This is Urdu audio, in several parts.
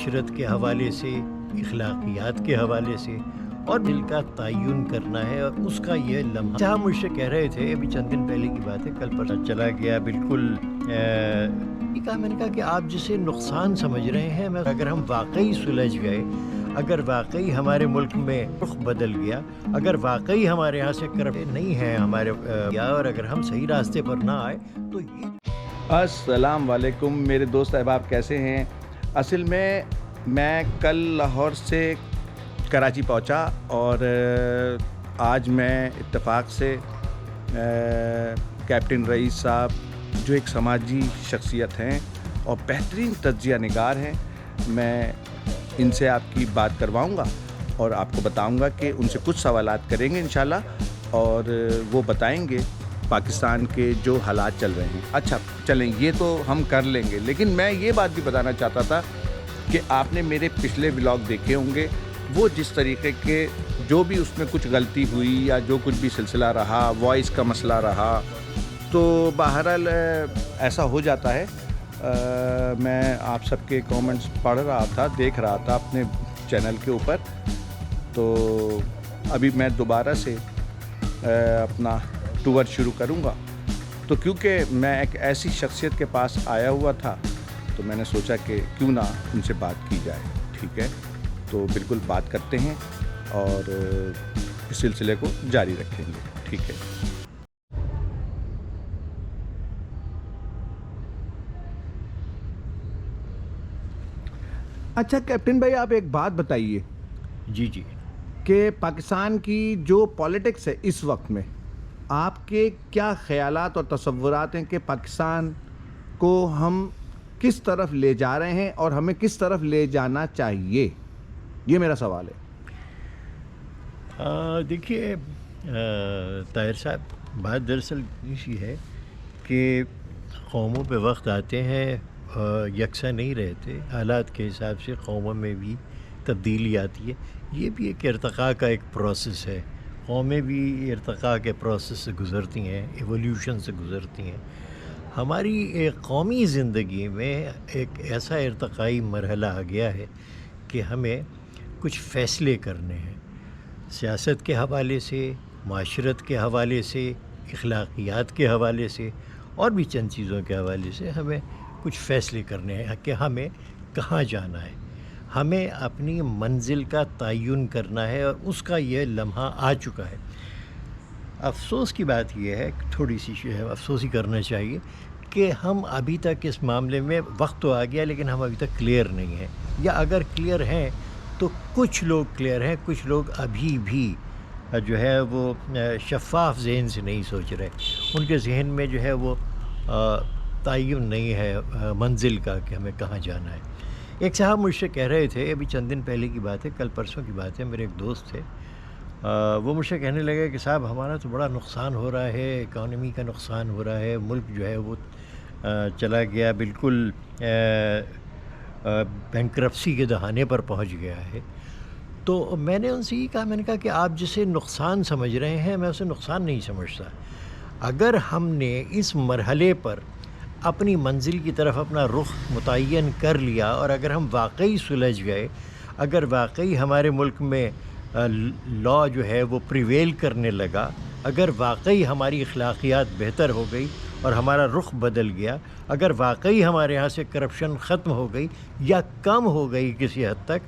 معاشرت کے حوالے سے، اخلاقیات کے حوالے سے اور دل کا تعین کرنا ہے، اور اس کا یہ لمحہ جہاں مجھ سے کہہ رہے تھے ابھی چند دن پہلے کی بات ہے، کل پتہ چلا گیا بالکل میں نے کہا کہ آپ جسے نقصان سمجھ رہے ہیں، اگر ہم واقعی سلجھ گئے، اگر واقعی ہمارے ملک میں رخ بدل گیا، اگر واقعی ہمارے یہاں سے کرپشن نہیں ہے ہمارے اور اگر ہم صحیح راستے پر نہ آئے تو یہ السلام علیکم میرے دوست احباب، کیسے ہیں؟ اصل میں کل لاہور سے کراچی پہنچا اور آج میں اتفاق سے کیپٹن رئیس صاحب جو ایک سماجی شخصیت ہیں اور بہترین تجزیہ نگار ہیں، میں ان سے آپ کی بات کرواؤں گا اور آپ کو بتاؤں گا کہ ان سے کچھ سوالات کریں گے انشاءاللہ، اور وہ بتائیں گے پاکستان کے جو حالات چل رہے ہیں۔ اچھا چلیں، یہ تو ہم کر لیں گے، لیکن میں یہ بات بھی بتانا چاہتا تھا کہ آپ نے میرے پچھلے ولاگ دیکھے ہوں گے، وہ جس طریقے کے جو بھی اس میں کچھ غلطی ہوئی یا جو کچھ بھی سلسلہ رہا، وائس کا مسئلہ رہا، تو بہرحال ایسا ہو جاتا ہے۔ میں آپ سب کے کامنٹس پڑھ رہا تھا، دیکھ رہا تھا اپنے چینل کے اوپر، تو ابھی میں دوبارہ سے اپنا ٹور شروع کروں گا، تو کیونکہ میں ایک ایسی شخصیت کے پاس آیا ہوا تھا تو میں نے سوچا کہ کیوں نہ ان سے بات کی جائے۔ ٹھیک ہے، تو بالکل بات کرتے ہیں اور اس سلسلے کو جاری رکھیں گے۔ ٹھیک ہے، اچھا کیپٹن بھائی، آپ ایک بات بتائیے جی کہ پاکستان کی جو پولیٹکس ہے اس وقت میں، آپ کے کیا خیالات اور تصورات ہیں کہ پاکستان کو ہم کس طرف لے جا رہے ہیں اور ہمیں کس طرف لے جانا چاہیے؟ یہ میرا سوال ہے۔ دیکھیے طاہر صاحب، بات دراصل اسی ہے کہ قوموں پہ وقت آتے ہیں یکساں نہیں رہتے، حالات کے حساب سے قوموں میں بھی تبدیلی آتی ہے۔ یہ بھی ایک ارتقاء کا ایک پروسیس ہے، قومیں بھی ارتقاء کے پروسیس سے گزرتی ہیں، ایولیوشن سے گزرتی ہیں۔ ہماری ایک قومی زندگی میں ایک ایسا ارتقائی مرحلہ آ گیا ہے کہ ہمیں کچھ فیصلے کرنے ہیں، سیاست کے حوالے سے، معاشرت کے حوالے سے، اخلاقیات کے حوالے سے اور بھی چند چیزوں کے حوالے سے ہمیں کچھ فیصلے کرنے ہیں کہ ہمیں کہاں جانا ہے، ہمیں اپنی منزل کا تعین کرنا ہے، اور اس کا یہ لمحہ آ چکا ہے۔ افسوس کی بات یہ ہے، تھوڑی سی افسوس ہی کرنا چاہیے کہ ہم ابھی تک اس معاملے میں، وقت تو آ گیا لیکن ہم ابھی تک کلیئر نہیں ہیں، یا اگر کلیئر ہیں تو کچھ لوگ کلیئر ہیں، کچھ لوگ ابھی بھی جو ہے وہ شفاف ذہن سے نہیں سوچ رہے، ان کے ذہن میں جو ہے وہ تعین نہیں ہے منزل کا کہ ہمیں کہاں جانا ہے۔ ایک صاحب مجھ سے کہہ رہے تھے، ابھی چند دن پہلے کی بات ہے، کل پرسوں کی بات ہے، میرے ایک دوست تھے، وہ مجھ سے کہنے لگے کہ صاحب ہمارا تو بڑا نقصان ہو رہا ہے، اکانومی کا نقصان ہو رہا ہے، ملک جو ہے وہ چلا گیا، بالکل بینکرپسی کے دہانے پر پہنچ گیا ہے۔ تو میں نے ان سے یہ کہا، میں نے کہا کہ آپ جسے نقصان سمجھ رہے ہیں، میں اسے نقصان نہیں سمجھتا۔ اگر ہم نے اس مرحلے پر اپنی منزل کی طرف اپنا رخ متعین کر لیا، اور اگر ہم واقعی سلجھ گئے، اگر واقعی ہمارے ملک میں لا جو ہے وہ پریویل کرنے لگا، اگر واقعی ہماری اخلاقیات بہتر ہو گئی اور ہمارا رخ بدل گیا، اگر واقعی ہمارے یہاں سے کرپشن ختم ہو گئی یا کم ہو گئی کسی حد تک،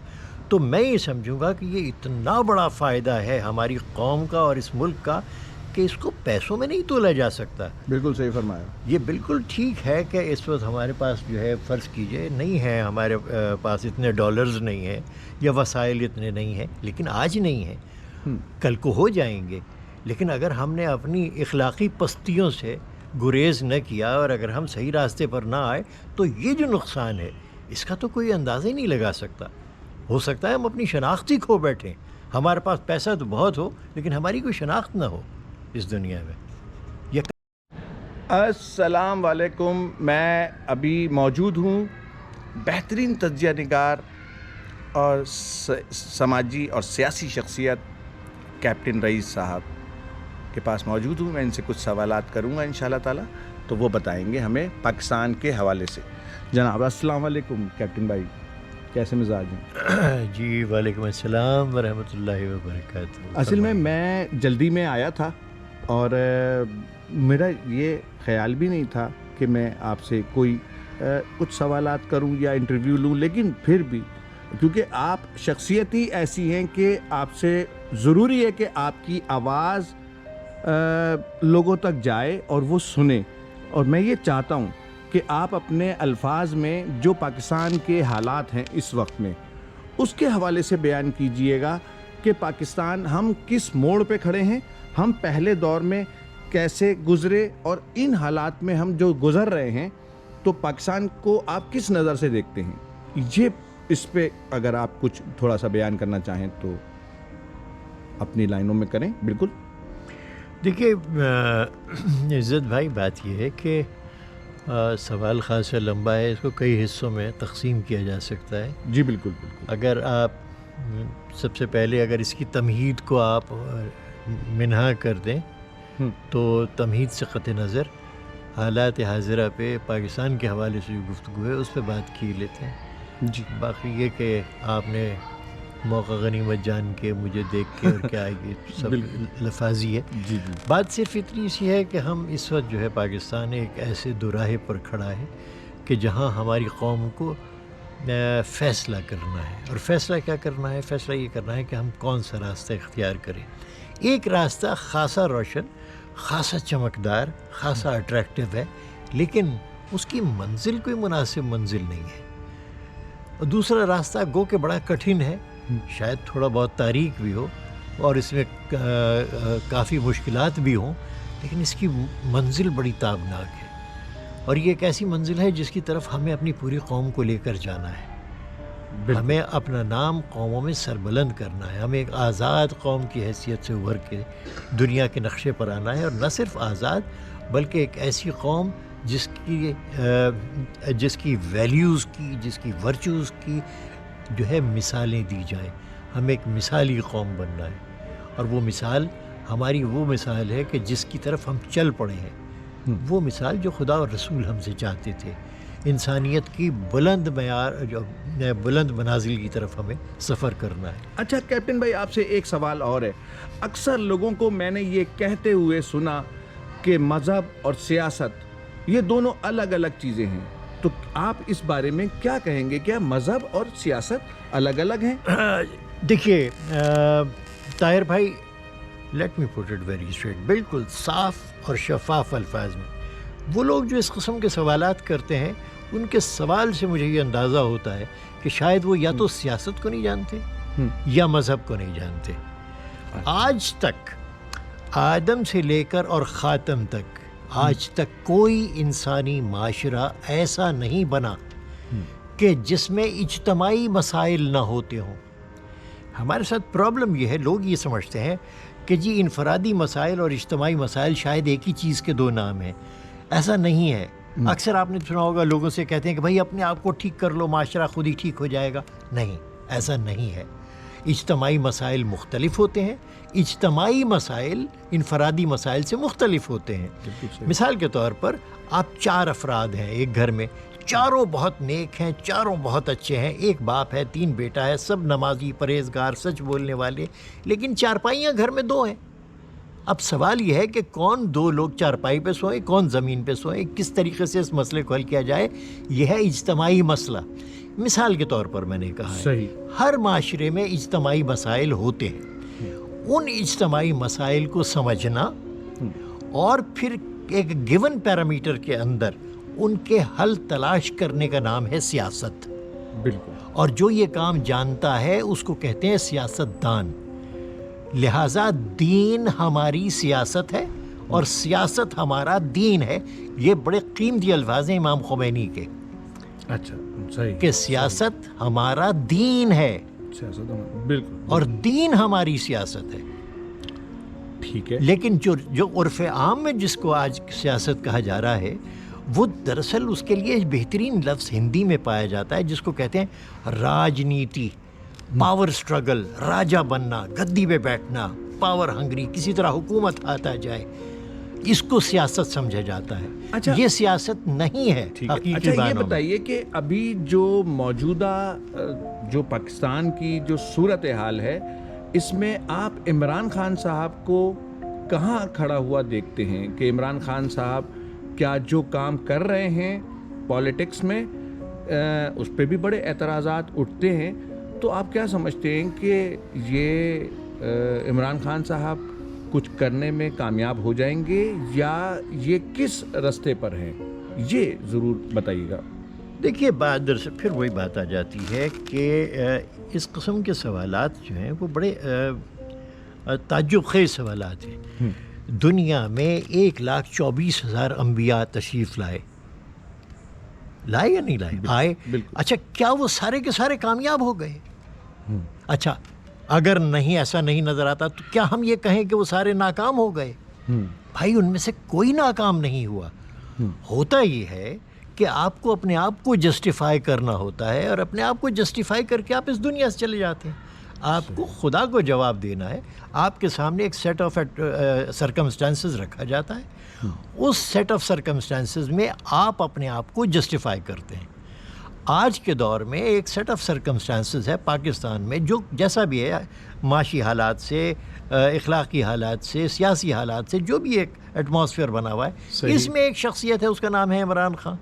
تو میں یہ سمجھوں گا کہ یہ اتنا بڑا فائدہ ہے ہماری قوم کا اور اس ملک کا کہ اس کو پیسوں میں نہیں تولا جا سکتا۔ بالکل صحیح فرمایا۔ یہ بالکل ٹھیک ہے کہ اس وقت ہمارے پاس جو ہے، فرض کیجئے نہیں ہے ہمارے پاس اتنے ڈالرز نہیں ہیں یا وسائل اتنے نہیں ہیں، لیکن آج نہیں ہیں، کل کو ہو جائیں گے۔ لیکن اگر ہم نے اپنی اخلاقی پستیوں سے گریز نہ کیا اور اگر ہم صحیح راستے پر نہ آئے تو یہ جو نقصان ہے اس کا تو کوئی اندازہ ہی نہیں لگا سکتا۔ ہو سکتا ہے ہم اپنی شناخت ہی کھو بیٹھیں، ہمارے پاس پیسہ تو بہت ہو لیکن ہماری کوئی شناخت نہ ہو اس دنیا میں۔ السلام علیکم، میں ابھی موجود ہوں بہترین تجزیہ نگار اور سماجی اور سیاسی شخصیت کیپٹن رئیس صاحب کے پاس موجود ہوں۔ میں ان سے کچھ سوالات کروں گا انشاءاللہ تعالی، تو وہ بتائیں گے ہمیں پاکستان کے حوالے سے۔ جناب السلام علیکم کیپٹن بھائی۔ کیسے مزاج ہیں؟ جی وعلیکم السلام ورحمۃ اللہ وبرکاتہ. اصل میں جلدی میں آیا تھا اور میرا یہ خیال بھی نہیں تھا کہ میں آپ سے کوئی کچھ سوالات کروں یا انٹرویو لوں، لیکن پھر بھی کیونکہ آپ شخصیت ہی ایسی ہیں کہ آپ سے ضروری ہے کہ آپ کی آواز لوگوں تک جائے اور وہ سنیں. اور میں یہ چاہتا ہوں کہ آپ اپنے الفاظ میں جو پاکستان کے حالات ہیں اس وقت میں، اس کے حوالے سے بیان کیجئے گا کہ پاکستان ہم کس موڑ پہ کھڑے ہیں، ہم پہلے دور میں کیسے گزرے، اور ان حالات میں ہم جو گزر رہے ہیں تو پاکستان کو آپ کس نظر سے دیکھتے ہیں. یہ اس پہ اگر آپ کچھ تھوڑا سا بیان کرنا چاہیں تو اپنی لائنوں میں کریں. بالکل. دیکھیے عزت بھائی، بات یہ ہے کہ سوال خاصا لمبا ہے، اس کو کئی حصوں میں تقسیم کیا جا سکتا ہے. جی بالکل بالکل. اگر آپ سب سے پہلے اگر اس کی تمہید کو آپ منہا کر دیں تو تمہید سے قطع نظر حالات حاضرہ پہ پاکستان کے حوالے سے جو گفتگو ہے اس پہ بات کی لیتے ہیں. جی. باقی یہ کہ آپ نے موقع غنیمت جان کے مجھے دیکھ کے اور کیا یہ سب لفاظی ہے. جی جی. بات صرف اتنی سی ہے کہ ہم اس وقت جو ہے پاکستان ایک ایسے دوراہے پر کھڑا ہے کہ جہاں ہماری قوم کو فیصلہ کرنا ہے. اور فیصلہ کیا کرنا ہے؟ فیصلہ یہ کرنا ہے کہ ہم کون سا راستہ اختیار کریں. ایک راستہ خاصا روشن، خاصا چمکدار، خاصا اٹریکٹیو ہے، لیکن اس کی منزل کوئی مناسب منزل نہیں ہے. اور دوسرا راستہ گو کہ بڑا کٹھن ہے، شاید تھوڑا بہت تاریک بھی ہو اور اس میں کافی مشکلات بھی ہوں، لیکن اس کی منزل بڑی تابناک ہے. اور یہ ایک ایسی منزل ہے جس کی طرف ہمیں اپنی پوری قوم کو لے کر جانا ہے. ہمیں اپنا نام قوموں میں سربلند کرنا ہے. ہمیں ایک آزاد قوم کی حیثیت سے ابھر کے دنیا کے نقشے پر آنا ہے، اور نہ صرف آزاد بلکہ ایک ایسی قوم جس کی ویلیوز کی، جس کی ورچوز کی جو ہے مثالیں دی جائیں. ہمیں ایک مثالی قوم بننا ہے، اور وہ مثال ہماری وہ مثال ہے کہ جس کی طرف ہم چل پڑے ہیں، وہ مثال جو خدا اور رسول ہم سے چاہتے تھے. انسانیت کی بلند معیار، جو بلند منازل کی طرف ہمیں سفر کرنا ہے. اچھا کیپٹن بھائی، آپ سے ایک سوال اور ہے. اکثر لوگوں کو میں نے یہ کہتے ہوئے سنا کہ مذہب اور سیاست یہ دونوں الگ الگ چیزیں ہیں، تو آپ اس بارے میں کیا کہیں گے؟ کیا مذہب اور سیاست الگ الگ ہیں؟ دیکھیے طاہر بھائی، let me put it very straight, بالکل صاف اور شفاف الفاظ میں. وہ لوگ جو اس قسم کے سوالات کرتے ہیں، ان کے سوال سے مجھے یہ اندازہ ہوتا ہے کہ شاید وہ یا تو سیاست کو نہیں جانتے یا مذہب کو نہیں جانتے. آج تک آدم سے لے کر اور خاتم تک، آج تک کوئی انسانی معاشرہ ایسا نہیں بنا کہ جس میں اجتماعی مسائل نہ ہوتے ہوں. ہمارے ساتھ پرابلم یہ ہے، لوگ یہ سمجھتے ہیں کہ جی انفرادی مسائل اور اجتماعی مسائل شاید ایک ہی چیز کے دو نام ہیں. ایسا نہیں ہے. اکثر آپ نے سنا ہوگا لوگوں سے کہتے ہیں کہ بھائی اپنے آپ کو ٹھیک کر لو، معاشرہ خود ہی ٹھیک ہو جائے گا. نہیں، ایسا نہیں ہے. اجتماعی مسائل مختلف ہوتے ہیں. اجتماعی مسائل انفرادی مسائل سے مختلف ہوتے ہیں. مثال کے طور پر آپ 4 افراد ہیں ایک گھر میں، چاروں بہت نیک ہیں، چاروں بہت اچھے ہیں، ایک باپ ہے، 3 بیٹا ہے، سب نمازی، پرہیزگار، سچ بولنے والے، لیکن چارپائیاں گھر میں 2 ہیں. اب سوال یہ ہے کہ کون 2 لوگ چارپائی پہ سوئیں، کون زمین پہ سوئیں، کس طریقے سے اس مسئلے کو حل کیا جائے. یہ ہے اجتماعی مسئلہ. مثال کے طور پر میں نے کہا ہے ہر معاشرے میں اجتماعی مسائل ہوتے ہیں. ان اجتماعی مسائل کو سمجھنا اور پھر ایک گیون پیرامیٹر کے اندر ان کے حل تلاش کرنے کا نام ہے سیاست. بالکل. اور جو یہ کام جانتا ہے اس کو کہتے ہیں سیاست دان. لہٰذا دین ہماری سیاست ہے اور سیاست ہمارا دین ہے. یہ بڑے قیمتی الفاظ ہیں امام خمینی کے. اچھا صحیح. کہ سیاست ہمارا دین ہے، سیاست بالکل، اور دین ہماری سیاست ہے. ٹھیک ہے. لیکن جو عرف عام میں جس کو آج سیاست کہا جا رہا ہے، وہ دراصل اس کے لیے بہترین لفظ ہندی میں پایا جاتا ہے جس کو کہتے ہیں راجنیتی. پاور سٹرگل، راجا بننا، گدی پہ بیٹھنا، پاور ہنگری، کسی طرح حکومت آتا جائے. اس کو سیاست سمجھا جاتا ہے. اچھا یہ سیاست نہیں ہے حقیقی اچھا یہ معنوں میں. بتائیے کہ ابھی جو موجودہ جو پاکستان کی جو صورتحال ہے اس میں آپ عمران خان صاحب کو کہاں کھڑا ہوا دیکھتے ہیں کہ عمران خان صاحب کیا جو کام کر رہے ہیں پالیٹکس میں اس پہ بھی بڑے اعتراضات اٹھتے ہیں, تو آپ کیا سمجھتے ہیں کہ یہ عمران خان صاحب کچھ کرنے میں کامیاب ہو جائیں گے یا یہ کس رستے پر ہیں, یہ ضرور بتائیے گا. دیکھیے بات دراصل پھر وہی بات آ جاتی ہے کہ اس قسم کے سوالات جو ہیں وہ بڑے تعجب خیز سوالات ہیں. دنیا میں 1,24,000 انبیاء تشریف لائے یا نہیں لائے؟ آئے. اچھا کیا وہ سارے کے سارے کامیاب ہو گئے؟ اچھا اگر نہیں ایسا نہیں نظر آتا تو کیا ہم یہ کہیں کہ وہ سارے ناکام ہو گئے؟ بھائی ان میں سے کوئی ناکام نہیں ہوا. ہوتا یہ ہے کہ آپ کو اپنے آپ کو جسٹیفائی کرنا ہوتا ہے, اور اپنے آپ کو جسٹیفائی کر کے آپ اس دنیا سے چلے جاتے ہیں. آپ کو خدا کو جواب دینا ہے. آپ کے سامنے ایک سیٹ آف سرکمسٹانسز رکھا جاتا ہے, اس سیٹ آف سرکمسٹانسز میں آپ اپنے آپ کو جسٹیفائی کرتے ہیں. آج کے دور میں ایک سیٹ آف سرکمسٹانسز ہے پاکستان میں, جو جیسا بھی ہے معاشی حالات سے, اخلاقی حالات سے, سیاسی حالات سے, جو بھی ایک ایٹماسفیئر بنا ہوا ہے, اس میں ایک شخصیت ہے, اس کا نام ہے عمران خان.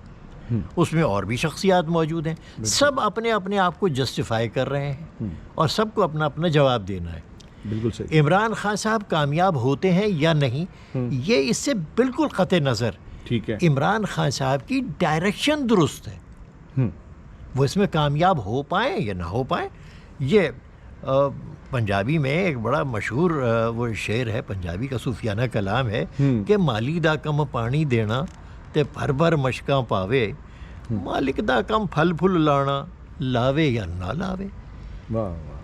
اس میں اور بھی شخصیات موجود ہیں, سب اپنے اپنے آپ کو جسٹیفائی کر رہے ہیں اور سب کو اپنا اپنا جواب دینا ہے. بالکل صحیح. عمران خان صاحب کامیاب ہوتے ہیں یا نہیں, یہ اس سے بالکل قطع نظر. ٹھیک ہے. عمران خان صاحب کی ڈائریکشن درست ہے, وہ اس میں کامیاب ہو پائیں یا نہ ہو پائیں. یہ پنجابی میں ایک بڑا مشہور وہ شعر ہے پنجابی کا, صوفیانہ کلام ہے کہ مالی دا کم پانی دینا تے بھر بھر مشکاں پاوے, مالک دا کم پھل پھل لانا لاوے یا نہ لاوے. واہ واہ.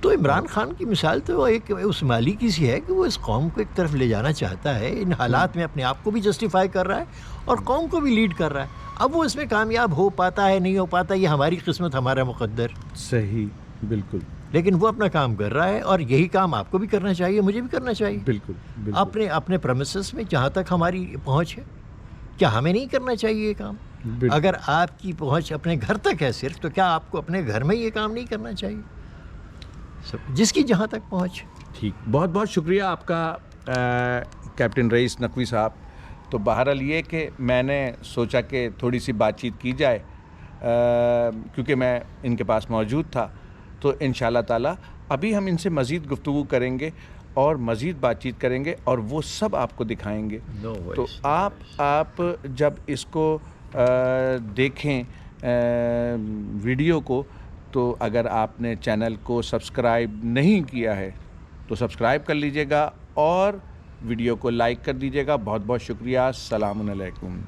تو عمران خان کی مثال تو ایک اس مالی کی سی ہے کہ وہ اس قوم کو ایک طرف لے جانا چاہتا ہے, ان حالات میں اپنے آپ کو بھی جسٹیفائی کر رہا ہے اور قوم کو بھی لیڈ کر رہا ہے. اب وہ اس میں کامیاب ہو پاتا ہے نہیں ہو پاتا, یہ ہماری قسمت, ہمارا مقدر. صحیح, بالکل. لیکن وہ اپنا کام کر رہا ہے, اور یہی کام آپ کو بھی کرنا چاہیے, مجھے بھی کرنا چاہیے. بالکل اپنے اپنے پریمیسز میں جہاں تک ہماری پہنچ ہے. کیا ہمیں نہیں کرنا چاہیے یہ کام؟ اگر آپ کی پہنچ اپنے گھر تک ہے صرف, تو کیا آپ کو اپنے گھر میں یہ کام نہیں کرنا چاہیے؟ جس کی جہاں تک پہنچ. ٹھیک, بہت بہت شکریہ آپ کا کیپٹن رئیس نقوی صاحب. تو بہرحال یہ کہ میں نے سوچا کہ تھوڑی سی بات چیت کی جائے, کیونکہ میں ان کے پاس موجود تھا, تو انشاءاللہ تعالی ابھی ہم ان سے مزید گفتگو کریں گے اور مزید بات چیت کریں گے, اور وہ سب آپ کو دکھائیں گے. تو آپ جب اس کو دیکھیں ویڈیو کو, تو اگر آپ نے چینل کو سبسکرائب نہیں کیا ہے تو سبسکرائب کر لیجئے گا اور ویڈیو کو لائک کر دیجئے گا. بہت بہت شکریہ. السلام علیکم.